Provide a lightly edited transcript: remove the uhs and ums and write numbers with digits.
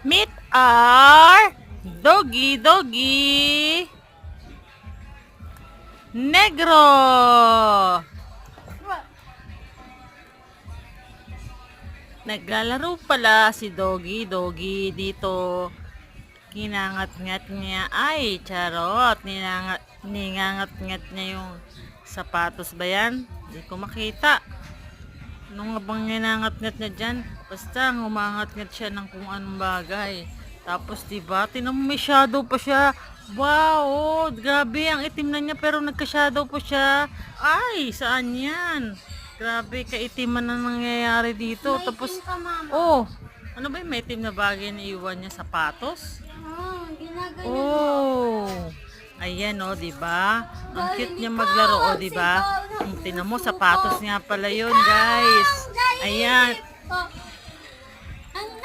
Meet our doggy negro. Naglalaro pala si doggy dito. Kinangat-ngat niya. Ay, charot. Ningangat-ngat niya yung sapatos ba yan? Hindi ko makita. Nung abang ninangat-ngat niya dyan, basta humangat-ngat siya ng kung anong bagay. Tapos diba, tinan mo may shadow pa siya. Wow, oh, grabe, ang itim na niya pero nagka-shadow pa siya. Ay, saan yan? Grabe, kaitiman na nangyayari dito. May Tapos, itim ka, mama. oh, ano ba yung may itim na bagay na iwan niya? Sapatos? Ginaganyan mo. Oh, ayan oh, 'di ba? Ang cute niya maglaro oh, 'di ba? Tingnan mo, sapatos nga pala 'yon, guys. Ayan.